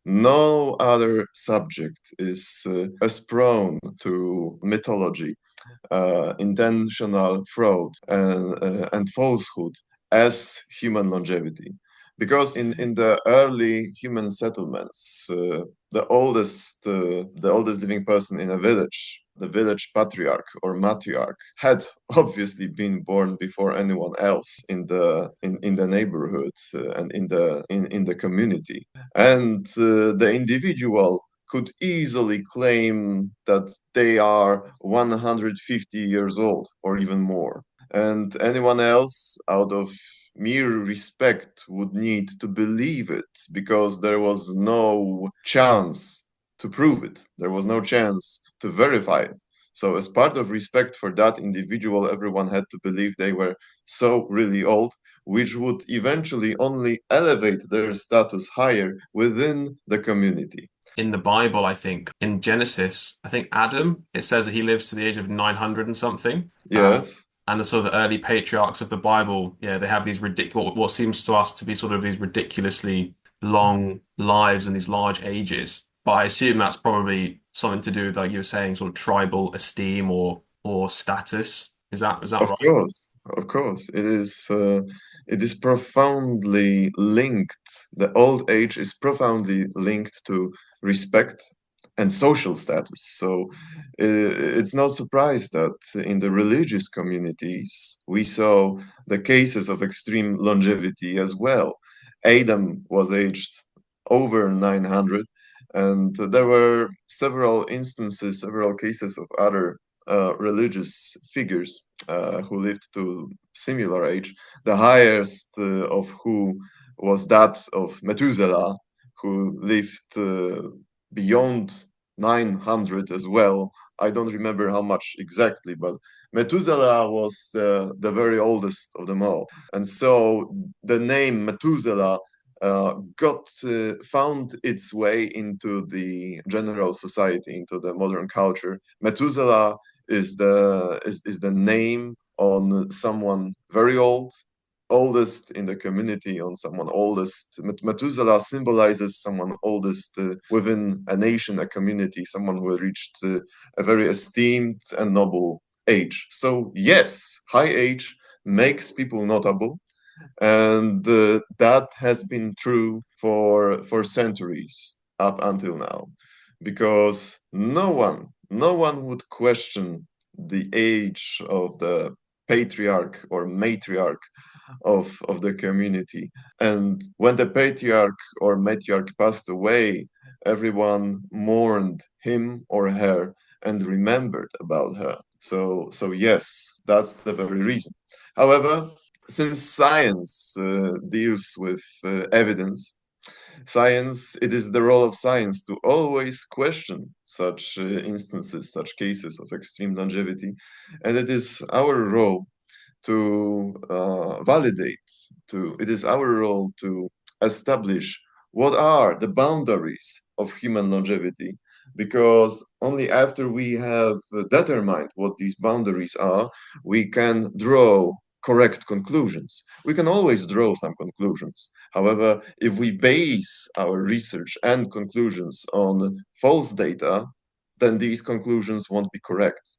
No other subject is as prone to mythology, intentional fraud, and falsehood as human longevity. Because in the early human settlements, the oldest living person in a village, the village patriarch or matriarch, had obviously been born before anyone else in the neighborhood and in the community. And the individual could easily claim that they are 150 years old or even more. And anyone else, out of mere respect, would need to believe it because there was no chance to prove it. There was no chance to verify it. So, as part of respect for that individual, everyone had to believe they were so really old, which would eventually only elevate their status higher within the community. In the Bible, I think in Genesis, I think Adam, it says that he lives to the age of 900 and something. Yes, And the sort of early patriarchs of the Bible, yeah, they have these ridiculous, what seems to us to be sort of these ridiculously long lives and these large ages. But I assume that's probably something to do with, like you were saying, sort of tribal esteem or status. Is that of right? course, of course. It is profoundly linked. The old age is profoundly linked to respect and social status. So it's no surprise that in the religious communities we saw the cases of extreme longevity as well. Adam was aged over 900, and there were several instances, several cases of other religious figures who lived to similar age, the highest of who was that of Methuselah, who lived beyond 900 as well. I don't remember how much exactly, but Methuselah was the very oldest of them all. And so the name Methuselah got found its way into the general society, into the modern culture. Methuselah is the name on someone very old, oldest in the community, on someone oldest. Methuselah symbolizes someone oldest within a nation, a community, someone who reached a very esteemed and noble age. So yes, high age makes people notable, and that has been true for centuries up until now, because no one would question the age of the patriarch or matriarch of the community. And when the patriarch or matriarch passed away, everyone mourned him or her and remembered about her. So yes, that's the very reason. However, since science deals with evidence, it is the role of science to always question such instances, such cases of extreme longevity, and it is our role to validate, it is our role to establish what are the boundaries of human longevity, because only after we have determined what these boundaries are, we can draw correct conclusions. We can always draw some conclusions. However, if we base our research and conclusions on false data, then these conclusions won't be correct.